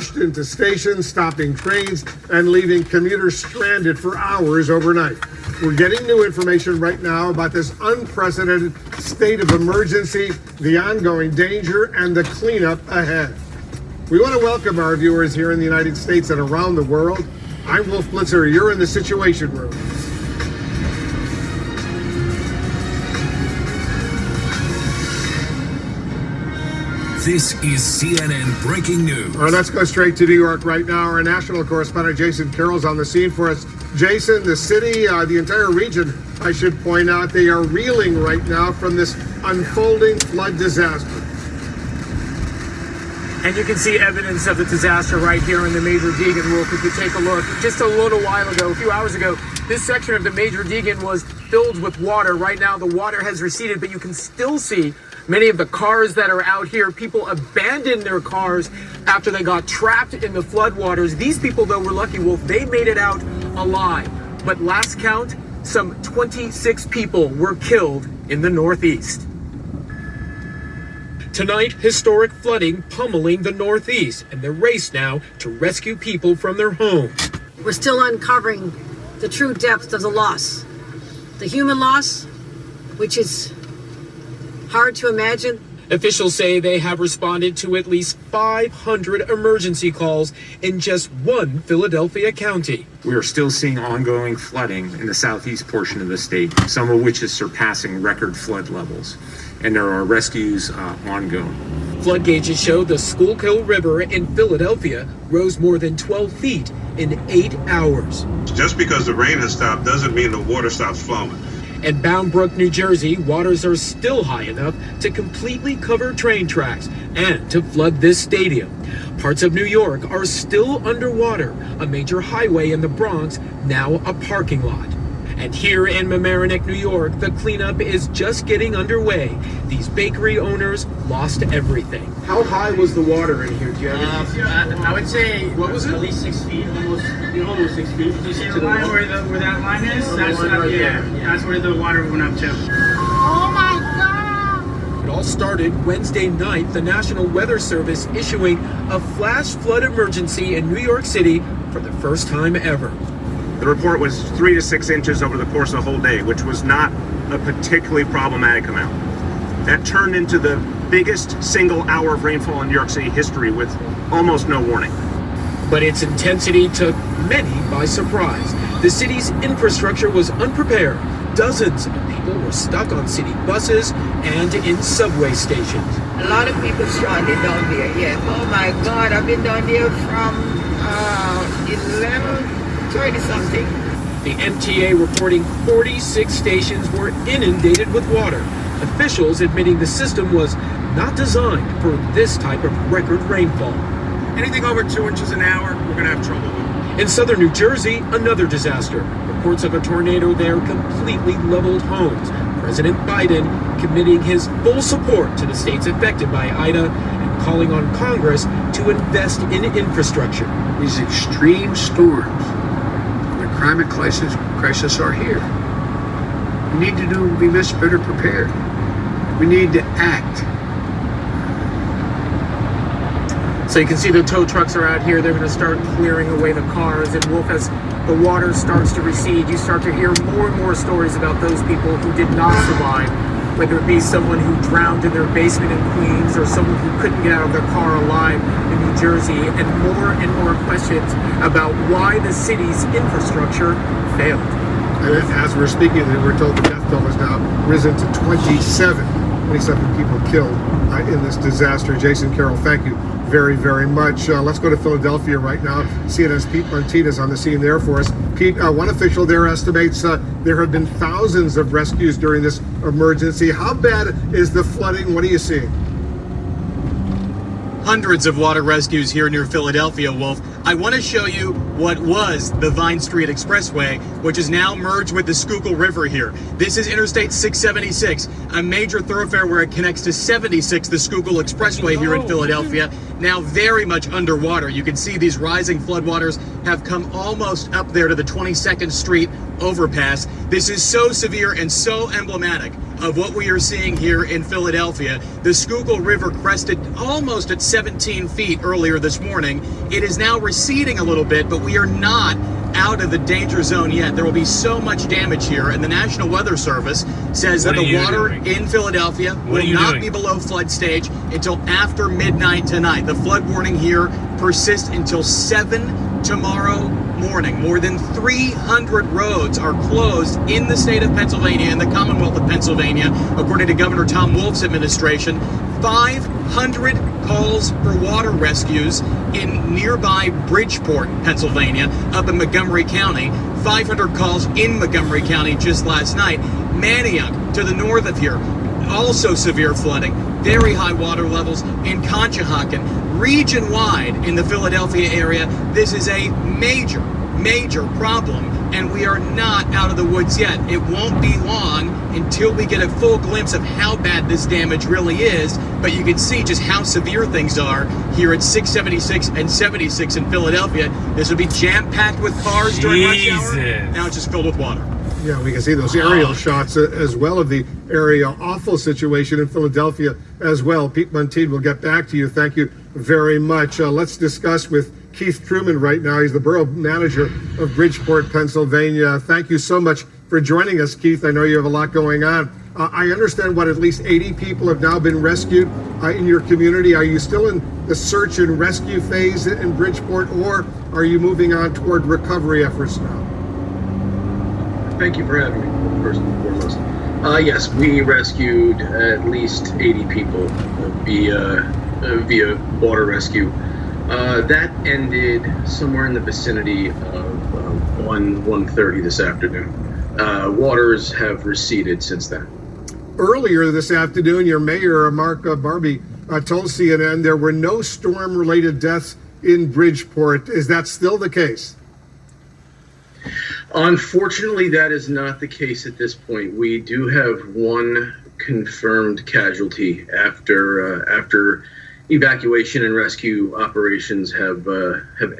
rushed into stations, stopping trains and leaving commuters stranded for hours overnight. We're getting new information right now about this unprecedented state of emergency, the ongoing danger, and the cleanup ahead. We want to welcome our viewers here in the United States and around the world. I'm Wolf Blitzer. You're in the Situation Room. This is CNN Breaking News. All right, let's go straight to New York right now. Our national correspondent Jason Carroll's on the scene for us. Jason, the city, the entire region, I should point out, they are reeling right now from this unfolding flood disaster. And you can see evidence of the disaster right here in the Major Deegan. Wolf, if you take a look, just a little while ago, a few hours ago, this section of the Major Deegan was filled with water. Right now, the water has receded, but you can still see many of the cars that are out here. People abandoned their cars after they got trapped in the floodwaters. These people, though, were lucky, Wolf. They made it out alive. But last count, some 26 people were killed in the Northeast. Tonight, historic flooding pummeling the Northeast, and the race now to rescue people from their homes. We're still uncovering the true depth of the loss. The human loss, which is hard to imagine. Officials say they have responded to at least 500 emergency calls in just one Philadelphia county. We are still seeing ongoing flooding in the southeast portion of the state, some of which is surpassing record flood levels. And there are rescues ongoing. Flood gauges show the Schuylkill River in Philadelphia rose more than 12 feet in 8 hours. Just because the rain has stopped doesn't mean the water stops flowing. In Bound Brook, New Jersey, waters are still high enough to completely cover train tracks and to flood this stadium. Parts of New York are still underwater. A major highway in the Bronx, now a parking lot. And here in Mamaroneck, New York, the cleanup is just getting underway. These bakery owners lost everything. How high was the water in here? Do you have I would say what was it? At least 6 feet, almost 6 feet. You see the line where that line is? That's that's where the water went up to. Oh my God! It all started Wednesday night, the National Weather Service issuing a flash flood emergency in New York City for the first time ever. The report was 3 to 6 inches over the course of the whole day, which was not a particularly problematic amount. That turned into the biggest single hour of rainfall in New York City history with almost no warning. But its intensity took many by surprise. The city's infrastructure was unprepared. Dozens of people were stuck on city buses and in subway stations. A lot of people stranded down there, yes. Oh my God, I've been down there from 11:30 something. The MTA reporting 46 stations were inundated with water. Officials admitting the system was not designed for this type of record rainfall. Anything over 2 inches an hour, we're going to have trouble with. In southern New Jersey, another disaster. Reports of a tornado there completely leveled homes. President Biden committing his full support to the states affected by Ida and calling on Congress to invest in infrastructure. These extreme storms, the climate crisis are here. We need to be much better prepared. We need to act. So you can see the tow trucks are out here. They're going to start clearing away the cars. And Wolf, as the water starts to recede, you start to hear more and more stories about those people who did not survive, whether it be someone who drowned in their basement in Queens or someone who couldn't get out of their car alive in New Jersey, and more questions about why the city's infrastructure failed. And as we're speaking, we're told the death toll has now risen to 27 people killed in this disaster. Jason Carroll, thank you very, very much. Let's go to Philadelphia right now. CNN's Pete Martinez on the scene there for us. Pete, one official there estimates there have been thousands of rescues during this emergency. How bad is the flooding? What are you seeing? Hundreds of water rescues here near Philadelphia, Wolf. I want to show you what was the Vine Street Expressway, which is now merged with the Schuylkill River here. This is Interstate 676, a major thoroughfare where it connects to 76, the Schuylkill Expressway here in Philadelphia. now very much underwater. You can see these rising floodwaters have come almost up there to the 22nd Street overpass. This is so severe and so emblematic of what we are seeing here in Philadelphia. The Schuylkill River crested almost at 17 feet earlier this morning. It is now receding a little bit, but we are not out of the danger zone yet. There will be so much damage here, and the National Weather Service says that the water in Philadelphia will not be below flood stage until after midnight tonight. The flood warning here persists until 7 tomorrow morning. More than 300 roads are closed in the state of Pennsylvania and the Commonwealth of Pennsylvania, according to Governor Tom Wolf's administration. 500 calls for water rescues in nearby Bridgeport, Pennsylvania, up in Montgomery County. 500 calls in Montgomery County just last night. Manayunk, to the north of here, also severe flooding, very high water levels in Conshohocken. Region-wide in the Philadelphia area, this is a major problem, and we are not out of the woods yet. It won't be long until we get a full glimpse of how bad this damage really is, but you can see just how severe things are here at 676 and 76 in Philadelphia. This will be jam-packed with cars during rush hour. Now it's just filled with water. Yeah, we can see those aerial shots as well of the area. Awful situation in Philadelphia as well. Pete Munteed, we'll get back to you. Thank you very much. Let's discuss with Keith Truman right now. He's the borough manager of Bridgeport, Pennsylvania. Thank you so much for joining us, Keith. I know you have a lot going on. I understand at least 80 people have now been rescued in your community. Are you still in the search and rescue phase in Bridgeport, or are you moving on toward recovery efforts now? Thank you for having me, first and foremost. Yes, we rescued at least 80 people via water rescue. That ended somewhere in the vicinity of 1:30 this afternoon. Waters have receded since then. Earlier this afternoon, your mayor, Mark Barbie, told CNN there were no storm-related deaths in Bridgeport. Is that still the case? Unfortunately, that is not the case at this point. We do have one confirmed casualty after evacuation and rescue operations have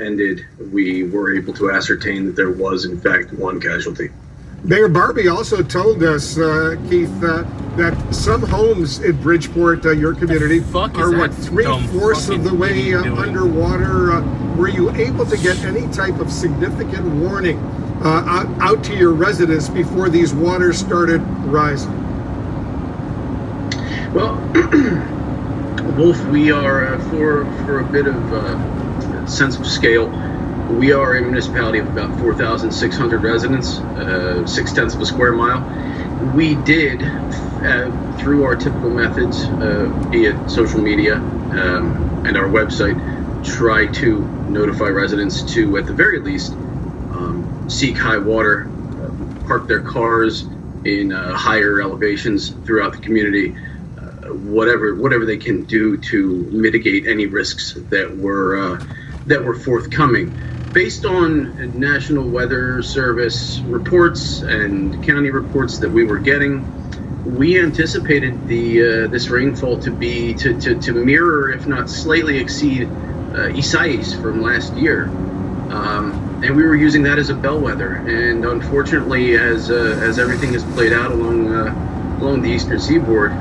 ended. We were able to ascertain that there was, in fact, one casualty. Mayor Barbie also told us, Keith, that some homes in Bridgeport, your community, are 3/4 of the way underwater. Were you able to get any type of significant warning out to your residents before these waters started rising? Well, Wolf, we are, for a bit of sense of scale, we are a municipality of about 4,600 residents, 0.6 of a square mile. We did, through our typical methods, be it social media and our website, try to notify residents to, at the very least, seek high water, park their cars in higher elevations throughout the community, whatever they can do to mitigate any risks that were forthcoming. Based on National Weather Service reports and county reports that we were getting, we anticipated this rainfall to mirror, if not slightly exceed, Isaias from last year. And we were using that as a bellwether. And unfortunately, as everything has played out along the eastern seaboard,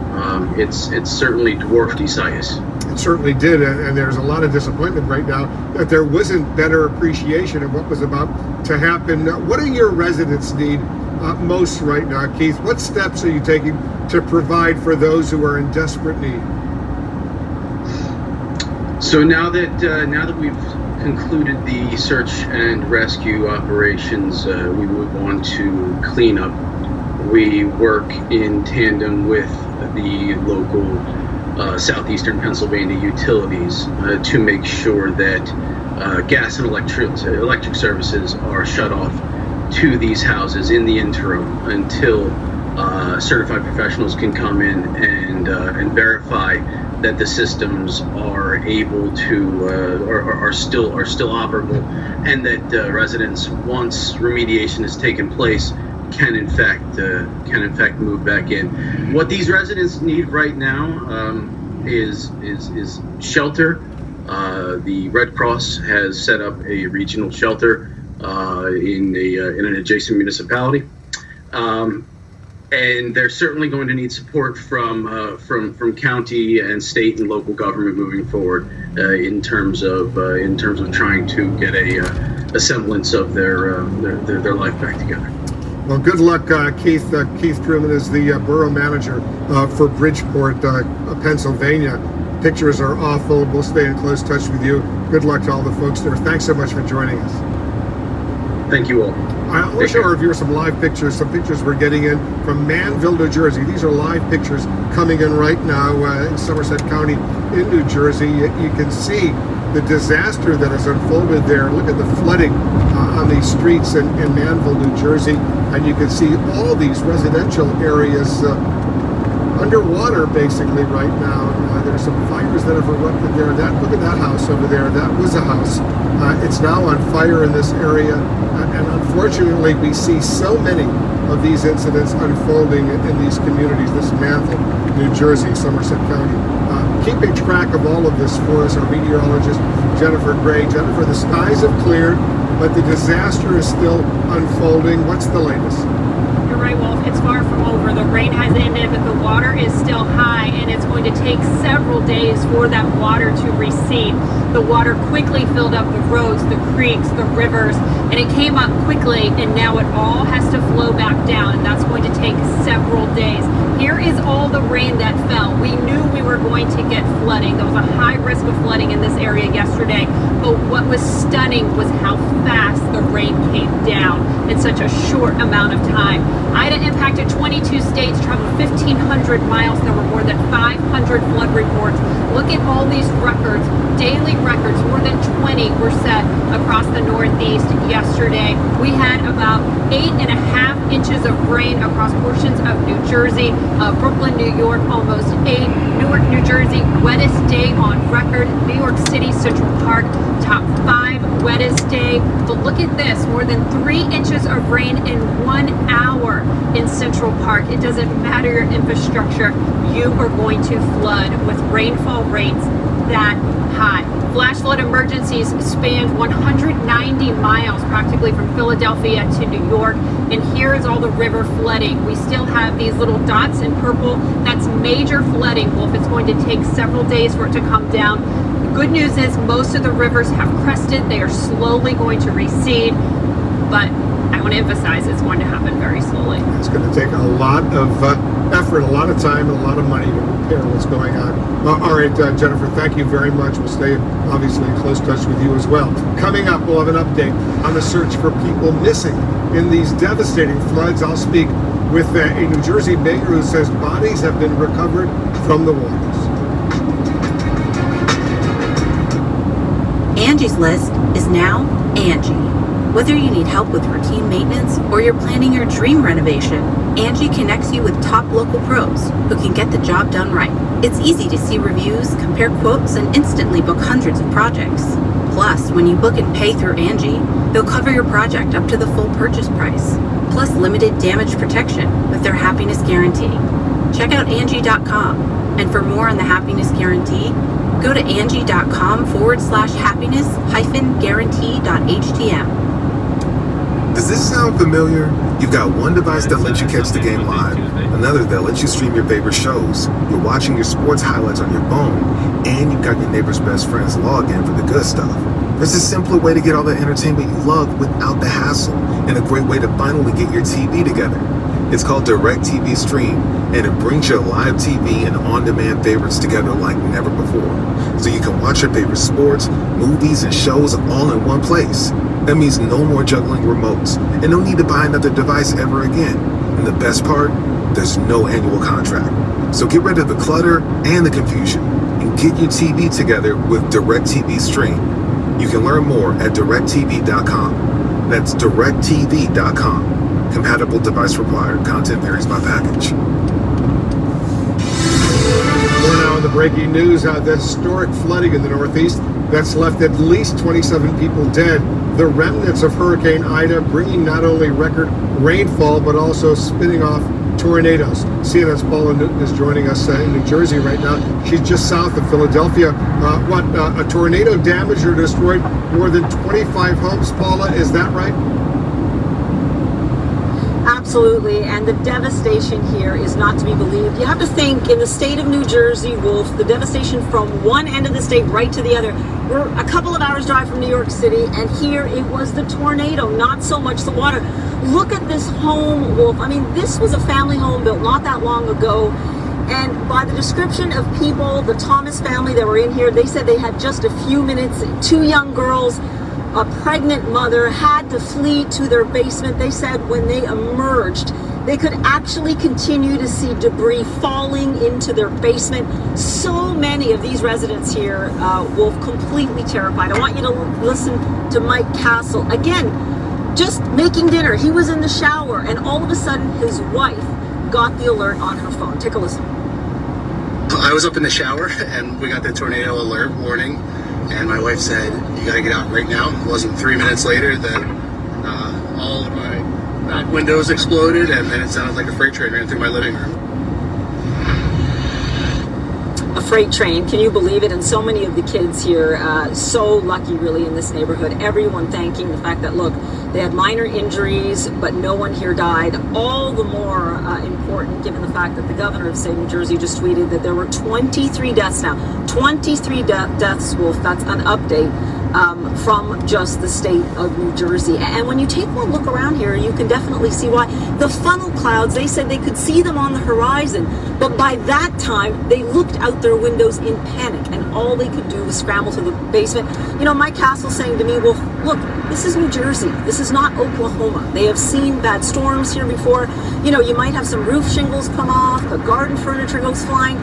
it's certainly dwarfed Isaias. It certainly did, and there's a lot of disappointment right now that there wasn't better appreciation of what was about to happen. What do your residents need most right now, Keith? What steps are you taking to provide for those who are in desperate need? So now that we've concluded the search and rescue operations, we move on to cleanup. We work in tandem with the local southeastern Pennsylvania utilities to make sure that gas and electric services are shut off to these houses in the interim until certified professionals can come in and verify that the systems are able to are still operable, and that residents, once remediation has taken place, can in fact move back in. What these residents need right now is shelter, The Red Cross has set up a regional shelter in an adjacent municipality. And they're certainly going to need support from county and state and local government moving forward in terms of trying to get a semblance of their life back together. Well, good luck, Keith. Keith Truman is the borough manager for Bridgeport, Pennsylvania. Pictures are awful. We'll stay in close touch with you. Good luck to all the folks there. Thanks so much for joining us. Thank you all. I want to show our viewers some live pictures, some pictures we're getting in from Manville, New Jersey. These are live pictures coming in right now in Somerset County in New Jersey. You can see the disaster that has unfolded there. Look at the flooding on these streets in Manville, New Jersey. And you can see all these residential areas underwater basically right now. There are some fires that have erupted there. Look at that house over there. That was a house. It's now on fire in this area. And unfortunately, we see so many of these incidents unfolding in these communities. This Manville, New Jersey, Somerset County. Keeping track of all of this for us, our meteorologist, Jennifer Gray. Jennifer, the skies have cleared, but the disaster is still unfolding. What's the latest? You're right, Wolf. It's far from over. The rain has ended, but the water is still high, and it's going to take several days for that water to recede. The water quickly filled up the roads, the creeks, the rivers, and it came up quickly, and now it all has to flow back down, and that's going to take several days. Here is all the rain that fell. We knew we were going to get flooding. There was a high risk of flooding in this area yesterday, but what was stunning was how fast the rain came down in such a short amount of time. Ida impacted 22 states, traveled 1,500 miles. There were more than 500 flood reports. Look at all these records, daily records. More than 20 were set across the Northeast yesterday. We had about 8.5 inches of rain across portions of New Jersey, Brooklyn, New York, almost 8. Newark, New Jersey, wettest day on record. New York City, Central Park, top 5 wettest day. But look at this, more than 3 inches of rain in 1 hour in Central Park. It doesn't matter your infrastructure, you are going to flood with rainfall rates that high. Flash flood emergencies spanned 190 miles practically from Philadelphia to New York. And here is all the river flooding. We still have these little dots in purple. That's major flooding, Wolf. It's going to take several days for it to come down. The good news is most of the rivers have crested. They are slowly going to recede. But I want to emphasize it's going to happen very slowly. It's going to take a lot of effort, a lot of time, and a lot of money to repair what's going on. All right, Jennifer, thank you very much. We'll stay, obviously, in close touch with you as well. Coming up, we'll have an update on the search for people missing in these devastating floods. I'll speak with a New Jersey mayor who says bodies have been recovered from the waters. Angie's List is now Angie. Whether you need help with routine maintenance or you're planning your dream renovation, Angie connects you with top local pros who can get the job done right. It's easy to see reviews, compare quotes, and instantly book hundreds of projects. Plus, when you book and pay through Angie, they'll cover your project up to the full purchase price, plus limited damage protection with their happiness guarantee. Check out Angie.com, and for more on the happiness guarantee, go to Angie.com/happiness-guarantee.htm. Does this sound familiar? You've got one device that lets you catch the game live, another that lets you stream your favorite shows, you're watching your sports highlights on your phone, and you've got your neighbor's best friend's login for the good stuff. There's a simpler way to get all the entertainment you love without the hassle, and a great way to finally get your TV together. It's called DirecTV Stream, and it brings your live TV and on-demand favorites together like never before. So you can watch your favorite sports, movies, and shows all in one place. That means no more juggling remotes, and no need to buy another device ever again. And the best part, there's no annual contract. So get rid of the clutter and the confusion, and get your TV together with DirecTV Stream. You can learn more at directtv.com. That's directtv.com. Compatible device required. Content varies by package. We're now in the breaking news. The historic flooding in the Northeast that's left at least 27 people dead. The remnants of Hurricane Ida bringing not only record rainfall, but also spinning off tornadoes. CNN's Paula Newton is joining us in New Jersey right now. She's just south of Philadelphia. A tornado damaged or destroyed more than 25 homes, Paula, is that right? Absolutely, and the devastation here is not to be believed. You have to think, in the state of New Jersey, Wolf, the devastation from one end of the state right to the other. We're a couple of hours drive from New York City, and here it was the tornado, not so much the water. Look at this home, Wolf. I mean, this was a family home built not that long ago, and by the description of people, the Thomas family that were in here, they said they had just a few minutes, 2 young girls, a pregnant mother, had to flee to their basement. They said when they emerged, they could actually continue to see debris falling into their basement. So many of these residents here, Wolf, completely terrified. I want you to listen to Mike Castle. Again, just making dinner. He was in the shower, and all of a sudden his wife got the alert on her phone. Take a listen. I was up in the shower, and we got the tornado alert warning. And my wife said, "You got to get out right now." It wasn't 3 minutes later that all of my back windows exploded, and then it sounded like a freight train ran through my living room. A freight train, can you believe it? And so many of the kids here, so lucky really in this neighborhood. Everyone thanking the fact that, look, they had minor injuries, but no one here died. All the more important given the fact that the governor of the state of New Jersey just tweeted that there were 23 deaths now. 23 deaths, Wolf, that's an update from just the state of New Jersey. And when you take one look around here, you can definitely see why. The funnel clouds, they said they could see them on the horizon, but by that time, they looked out their windows in panic, and all they could do was scramble to the basement. You know, Mike Castle saying to me, well, look, this is New Jersey. This is not Oklahoma. They have seen bad storms here before. You know, you might have some roof shingles come off, the garden furniture goes flying.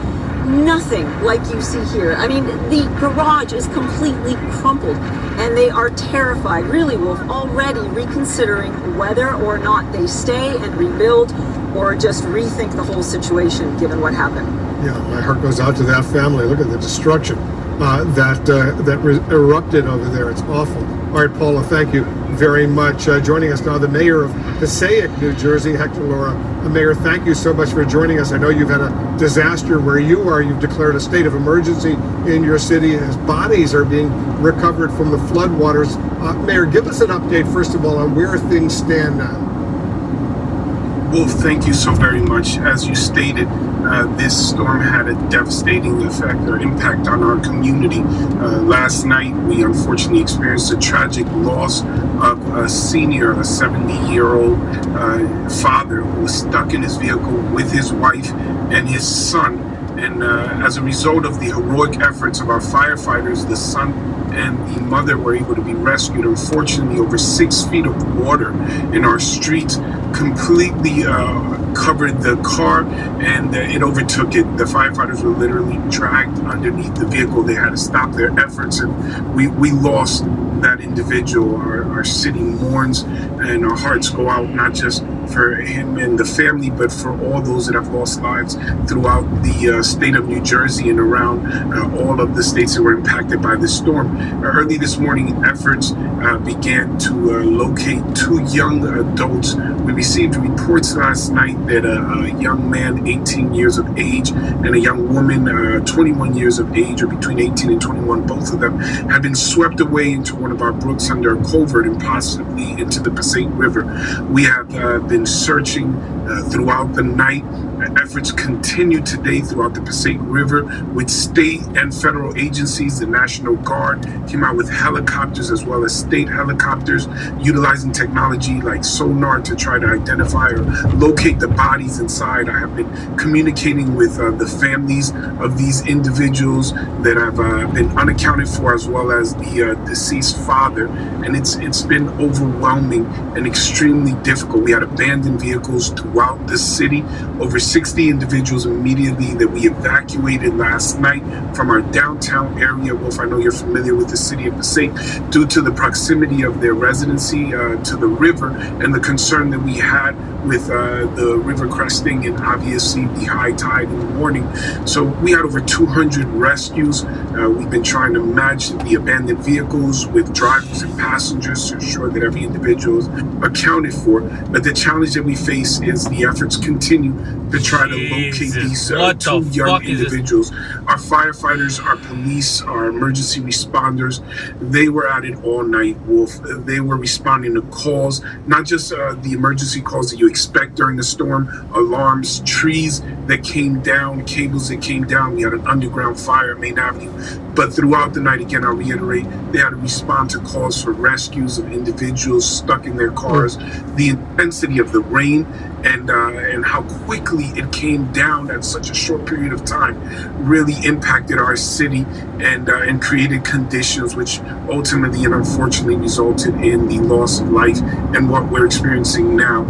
Nothing like you see here. I mean, the garage is completely crumpled, and they are terrified, really, Wolf, already reconsidering whether or not they stay and rebuild or just rethink the whole situation given what happened. Yeah, my heart goes out to that family. Look at the destruction that erupted over there. It's awful. All right, Paula, thank you very much. Joining us now, the mayor of Passaic, New Jersey, Hector Lora. Mayor, thank you so much for joining us. I know you've had a disaster where you are. You've declared a state of emergency in your city as bodies are being recovered from the floodwaters. Mayor, give us an update, first of all, on where things stand now. Wolf, thank you so very much. As you stated, this storm had a devastating effect or impact on our community. Last night, we unfortunately experienced a tragic loss of a senior, a 70-year-old father who was stuck in his vehicle with his wife and his son. And as a result of the heroic efforts of our firefighters, the son and the mother were able to be rescued. Unfortunately, over 6 feet of water in our streets completely covered the car, and it overtook it. The firefighters were literally dragged underneath the vehicle. They had to stop their efforts, and we lost that individual. Our city mourns, and our hearts go out not just for him and the family, but for all those that have lost lives throughout the state of New Jersey and around all of the states that were impacted by the storm. Early this morning, efforts began to locate 2 young adults. We received reports last night that a young man, 18 years of age, and a young woman, 21 years of age, or between 18 and 21, both of them had been swept away into one of our brooks under a culvert and possibly into the Passaic River. We have been searching throughout the night. Efforts continue today throughout the Passaic River with state and federal agencies. The National Guard came out with helicopters as well as state helicopters, utilizing technology like sonar to try to identify or locate the bodies inside. I have been communicating with the families of these individuals that have been unaccounted for, as well as the deceased father, and it's been overwhelming and extremely difficult. We had abandoned vehicles throughout the city, over 60 individuals immediately that we evacuated last night from our downtown area. Wolf, I know you're familiar with the city of Passaic, due to the proximity of their residency to the river and the concern that we had with the river cresting and obviously the high tide in the morning. So we had over 200 rescues. We've been trying to match the abandoned vehicles with drivers and passengers to ensure that every individual is accounted for. But the challenge that we face is as the efforts continue to try to locate these two young individuals. Our firefighters, our police, our emergency responders, they were at it all night, Wolf. They were responding to calls, not just the emergency calls that you expect during the storm, alarms, trees that came down, cables that came down. We had an underground fire at Main Avenue. But throughout the night, again, I'll reiterate, they had to respond to calls for rescues of individuals stuck in their cars. The intensity of the rain and how quickly it came down at such a short period of time really impacted our city and created conditions which ultimately and unfortunately resulted in the loss of life and what we're experiencing now,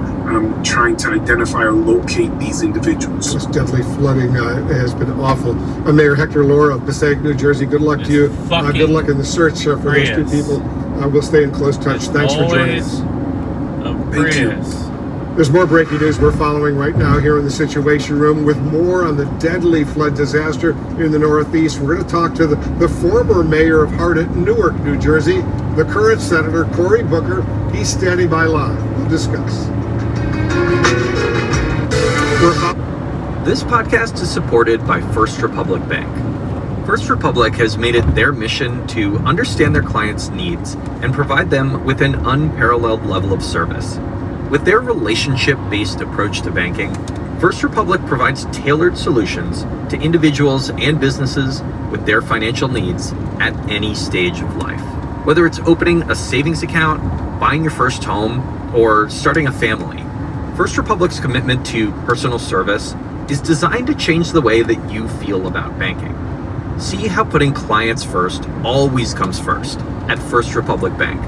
trying to identify or locate these individuals. This deadly flooding has been awful. Mayor Hector Lora of Passaic, New Jersey, good luck to you. Good luck in the search for those two people. We'll stay in close touch. Thanks for joining us. Thank you. There's more breaking news we're following right now here in the Situation Room with more on the deadly flood disaster in the Northeast. We're going to talk to the former mayor of Hartett, Newark, New Jersey, the current Senator Cory Booker. He's standing by live. We'll discuss. This podcast is supported by First Republic Bank. First Republic has made it their mission to understand their clients' needs and provide them with an unparalleled level of service. With their relationship-based approach to banking, First Republic provides tailored solutions to individuals and businesses with their financial needs at any stage of life. Whether it's opening a savings account, buying your first home, or starting a family, First Republic's commitment to personal service is designed to change the way that you feel about banking. See how putting clients first always comes first at First Republic Bank.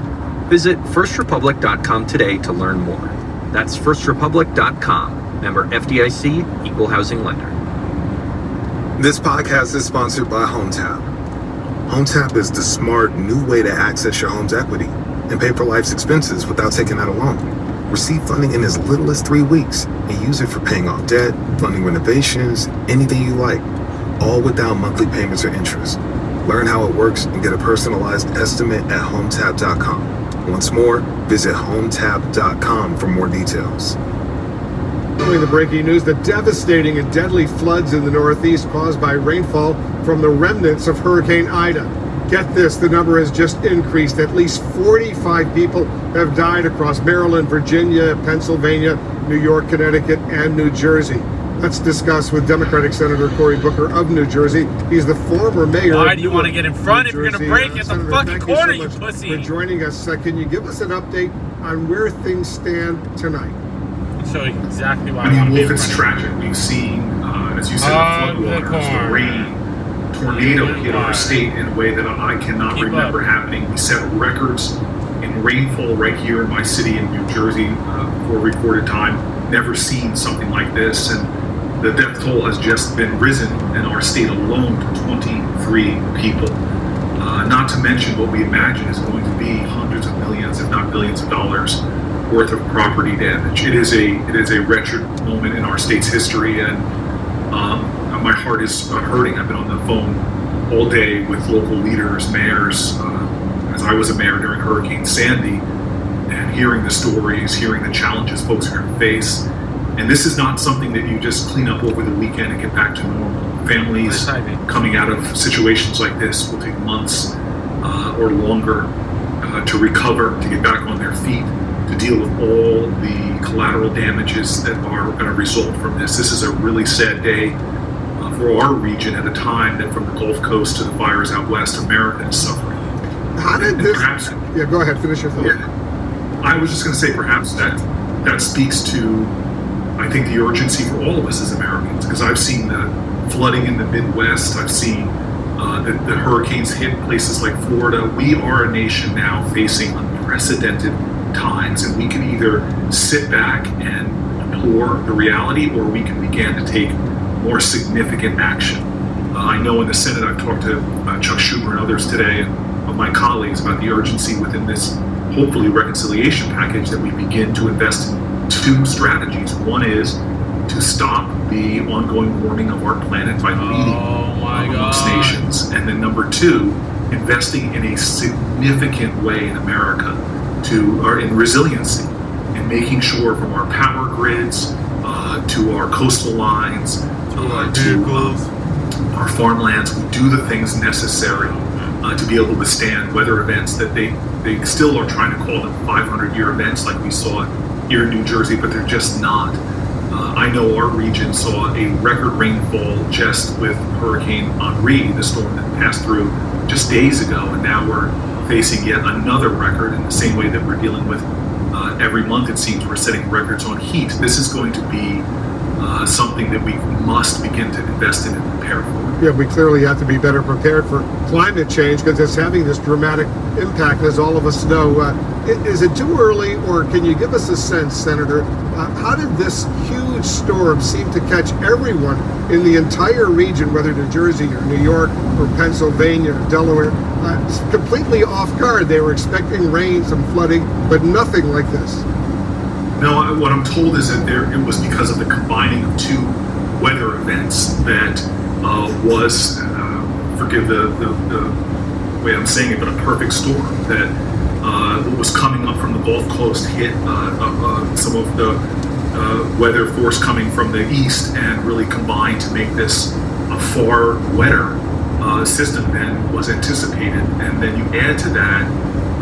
Visit firstrepublic.com today to learn more. That's firstrepublic.com. Member FDIC, Equal Housing Lender. This podcast is sponsored by HomeTap. HomeTap is the smart new way to access your home's equity and pay for life's expenses without taking out a loan. Receive funding in as little as 3 weeks and use it for paying off debt, funding renovations, anything you like, all without monthly payments or interest. Learn how it works and get a personalized estimate at HomeTap.com. Once more, visit HomeTap.com for more details. Following the breaking news, the devastating and deadly floods in the Northeast caused by rainfall from the remnants of Hurricane Ida. Get this, the number has just increased. At least 45 people have died across Maryland, Virginia, Pennsylvania, New York, Connecticut, and New Jersey. Let's discuss with Democratic Senator Cory Booker of New Jersey. He's the former mayor. Why do you want to get in front if you're going to break at the fucking corner, you pussy? For joining us, can you give us an update on where things stand tonight? I'll show you exactly why. I mean, Wolf, it's tragic. We've seen, as you said, floodwaters, the rain, tornado hit our state in a way that I cannot remember happening. We set records in rainfall right here in my city in New Jersey for recorded time. Never seen something like this, and the death toll has just been risen in our state alone to 23 people. Not to mention what we imagine is going to be hundreds of millions, if not billions of dollars worth of property damage. It is a wretched moment in our state's history, and my heart is hurting. I've been on the phone all day with local leaders, mayors, as I was a mayor during Hurricane Sandy, and hearing the stories, hearing the challenges folks are going to face. And this is not something that you just clean up over the weekend and get back to normal. Families coming out of situations like this will take months or longer to recover, to get back on their feet, to deal with all the collateral damages that are going to result from this. This is a really sad day for our region at a time that from the Gulf Coast to the fires out west, America is suffering. How did this... Yeah, go ahead, finish your thought. Yeah, I was just going to say perhaps that speaks to, I think, the urgency for all of us as Americans, because I've seen the flooding in the Midwest. I've seen the hurricanes hit places like Florida. We are a nation now facing unprecedented times, and we can either sit back and deplore the reality, or we can begin to take more significant action. I know in the Senate I've talked to Chuck Schumer and others today, and my colleagues, about the urgency within this hopefully reconciliation package that we begin to invest in two strategies. One is to stop the ongoing warming of our planet by leading amongst nations. And then number two, investing in a significant way in America in resiliency, and making sure from our power grids to our coastal lines, to our farmlands. We do the things necessary to be able to withstand weather events that they still are trying to call them 500-year events like we saw here in New Jersey, but they're just not. I know our region saw a record rainfall just with Hurricane Henri, the storm that passed through just days ago, and now we're facing yet another record in the same way that we're dealing with every month. It seems we're setting records on heat. This is going to be something that we must begin to invest in and prepare for. Yeah, we clearly have to be better prepared for climate change because it's having this dramatic impact, as all of us know. Is it too early, or can you give us a sense, Senator, how did this huge storm seem to catch everyone in the entire region, whether New Jersey or New York or Pennsylvania or Delaware, completely off guard? They were expecting rain, some flooding, but nothing like this. No, what I'm told is that it was because of the combining of two weather events that was, forgive the way I'm saying it, but a perfect storm. That what was coming up from the Gulf Coast hit some of the weather force coming from the east and really combined to make this a far wetter system than was anticipated. And then you add to that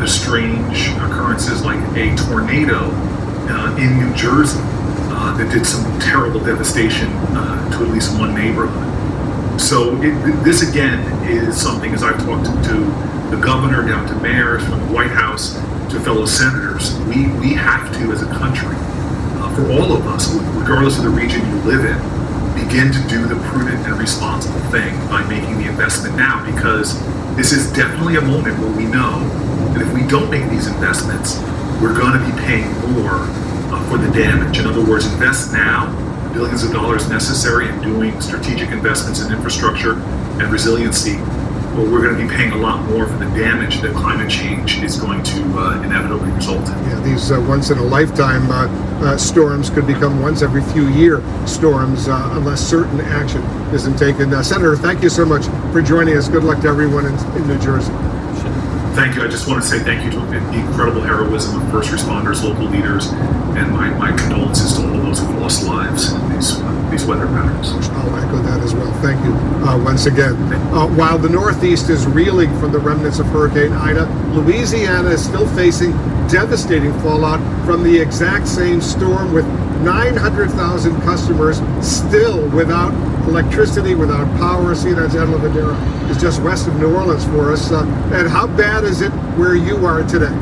the strange occurrences like a tornado in New Jersey that did some terrible devastation to at least one neighborhood. So this again is something, as I've talked to the governor, down to mayors, from the White House to fellow senators, we have to, as a country, for all of us, regardless of the region you live in, begin to do the prudent and responsible thing by making the investment now, because this is definitely a moment where we know that if we don't make these investments, we're going to be paying more for the damage. In other words, invest now billions of dollars necessary in doing strategic investments in infrastructure and resiliency, or we're going to be paying a lot more for the damage that climate change is going to inevitably result in. Yeah, these once-in-a-lifetime storms could become once every few year storms unless certain action isn't taken. Senator, thank you so much for joining us. Good luck to everyone in New Jersey. Thank you. I just want to say thank you to the incredible heroism of first responders, local leaders, and my condolences to all of those who've lost lives in these weather patterns. I'll echo that as well. Thank you once again. While the Northeast is reeling from the remnants of Hurricane Ida, Louisiana is still facing devastating fallout from the exact same storm, with 900,000 customers still without electricity, without power. CNN's Ed Lavandera is just west of New Orleans for us. And how bad is it where you are today?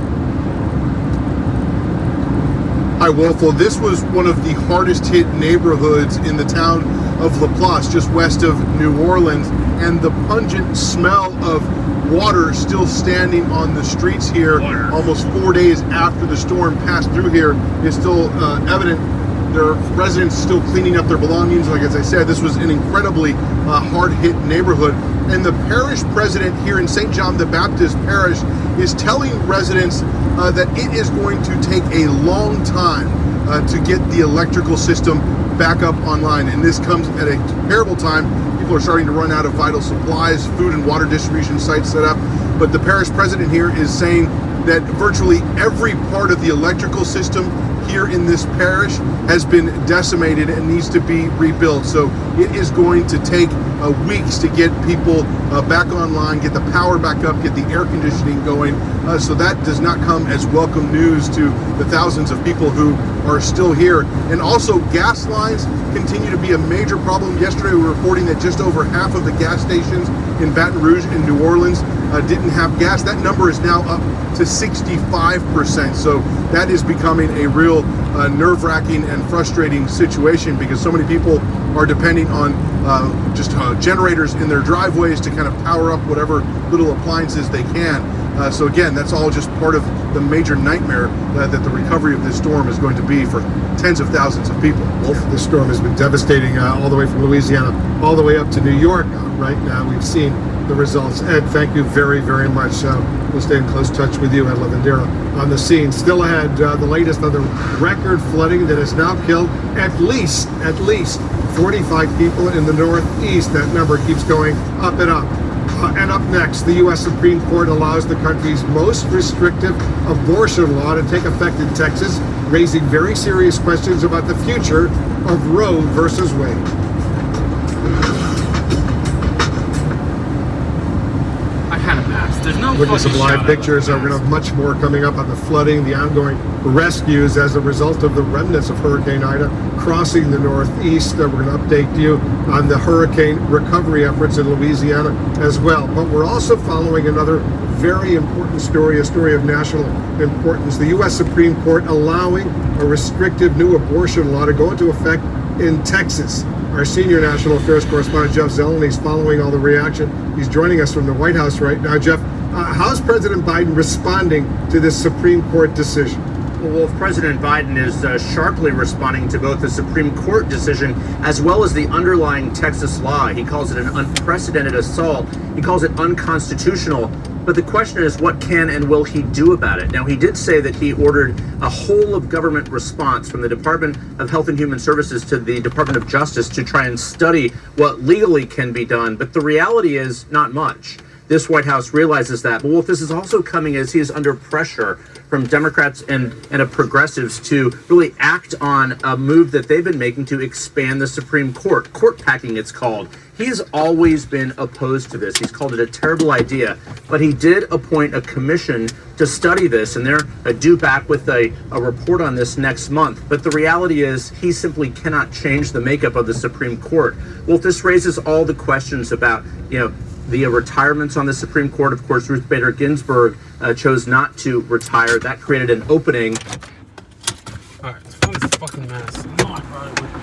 Hi, Wolf. Well, this was one of the hardest hit neighborhoods in the town of Laplace, just west of New Orleans, and the pungent smell of water still standing on the streets here almost 4 days after the storm passed through here is still evident. There are residents still cleaning up their belongings. Like, as I said, this was an incredibly hard-hit neighborhood. And the parish president here in St. John the Baptist Parish is telling residents that it is going to take a long time to get the electrical system back up online. And this comes at a terrible time. People are starting to run out of vital supplies, food and water distribution sites set up. But the parish president here is saying that virtually every part of the electrical system here in this parish has been decimated and needs to be rebuilt. So it is going to take weeks to get people back online, get the power back up, get the air conditioning going. So that does not come as welcome news to the thousands of people who are still here. And also, gas lines continue to be a major problem. Yesterday we were reporting that just over half of the gas stations in Baton Rouge and New Orleans didn't have gas. That number is now up to 65%. So that is becoming a real nerve-wracking and frustrating situation, because so many people are depending on just generators in their driveways to kind of power up whatever little appliances they can. So again, that's all just part of the major nightmare that the recovery of this storm is going to be for tens of thousands of people. Yeah, this storm has been devastating all the way from Louisiana all the way up to New York. Right now we've seen the results. Ed, thank you very, very much. We'll stay in close touch with you, Ed Lavandera, on the scene. Still ahead, the latest on the record flooding that has now killed at least 45 people in the Northeast. That number keeps going up and up. And up next, the U.S. Supreme Court allows the country's most restrictive abortion law to take effect in Texas, raising very serious questions about the future of Roe versus Wade. I had a mask. There's no Looking at some fucking live shot pictures. We're going to have much more coming up on the flooding, the ongoing rescues as a result of the remnants of Hurricane Ida crossing the Northeast. We're going to update you on the hurricane recovery efforts in Louisiana as well. But we're also following another very important story, a story of national importance. The U.S. Supreme Court allowing a restrictive new abortion law to go into effect in Texas. Our senior national affairs correspondent, Jeff Zeleny, is following all the reaction. He's joining us from the White House right now. Jeff, how's President Biden responding to this Supreme Court decision? Well, President Biden is sharply responding to both the Supreme Court decision as well as the underlying Texas law. He calls it an unprecedented assault. He calls it unconstitutional. But the question is, what can and will he do about it? Now, he did say that he ordered a whole of government response from the Department of Health and Human Services to the Department of Justice to try and study what legally can be done. But the reality is not much. This White House realizes that. But Wolf, this is also coming as he is under pressure from Democrats and progressives to really act on a move that they've been making to expand the Supreme Court. Court packing, it's called. He's always been opposed to this. He's called it a terrible idea. But he did appoint a commission to study this, and they're due back with a report on this next month. But the reality is he simply cannot change the makeup of the Supreme Court. Well, this raises all the questions about, the retirements on the Supreme Court. Of course, Ruth Bader Ginsburg chose not to retire. That created an opening. All right, let's find this fucking mask. No, I brought it with me.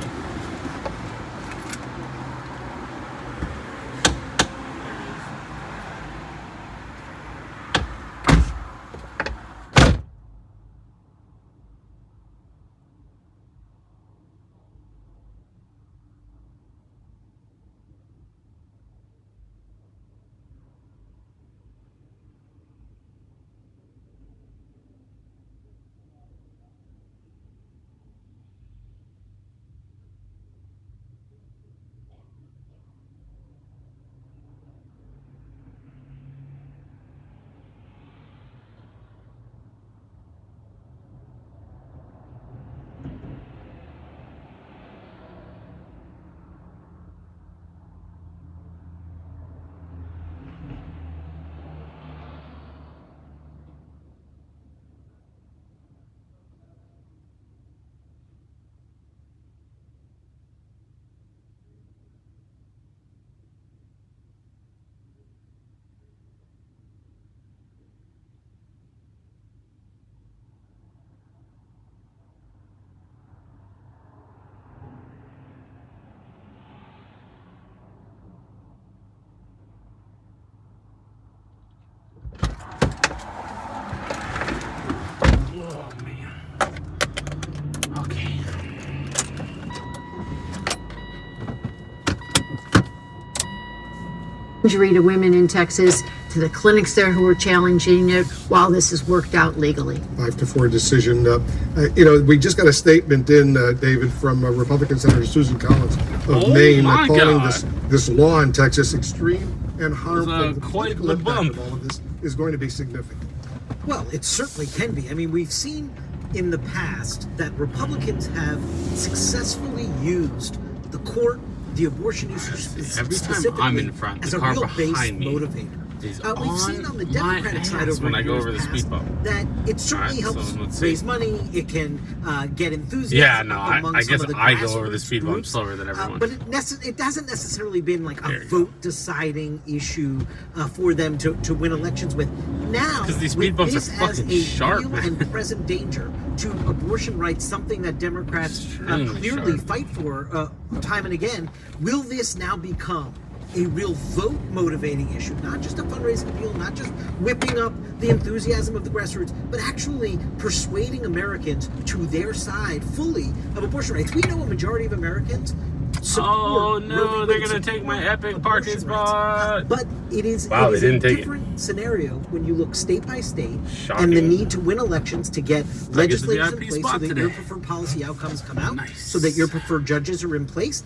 Injury to women in Texas, to the clinics there who are challenging it while this is worked out legally. 5-4 decision. We just got a statement in, David, from Republican Senator Susan Collins of Maine, calling this law in Texas extreme and harmful. Quite the bump. All of this is going to be significant. Well, it certainly can be. I mean, we've seen in the past that Republicans have successfully used the court, the abortion issue specifically, I'm in front, as the a car real base behind me motivator. is We've seen on the Democratic side over when I go over the years speed bump. that it certainly helps raise money. It can get enthusiasm. Yeah, no, among I some guess of the I go over the grassroots speed bump groups. slower than everyone. But it hasn't necessarily been like a vote-deciding issue for them to win elections with. Now, because these with speed bumps this are as fucking a sharp. real and present danger to abortion rights, something that Democrats clearly fight for time and again, will this now become a real vote motivating issue, not just a fundraising appeal, not just whipping up the enthusiasm of the grassroots, but actually persuading Americans to their side fully of abortion rights? We know a majority of Americans support. Oh no, they're gonna take my epic parking spot. But it is, wow, it is they didn't a take different scenario when you look state by state Shocking. and the need to win elections to get legislators in VIP place so spot that today. your preferred policy outcomes come out, so that your preferred judges are in place.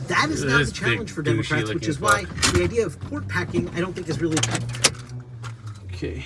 That is now the This challenge big for Democrats, douchey which is looking why the idea of court packing, I don't think is really. Okay.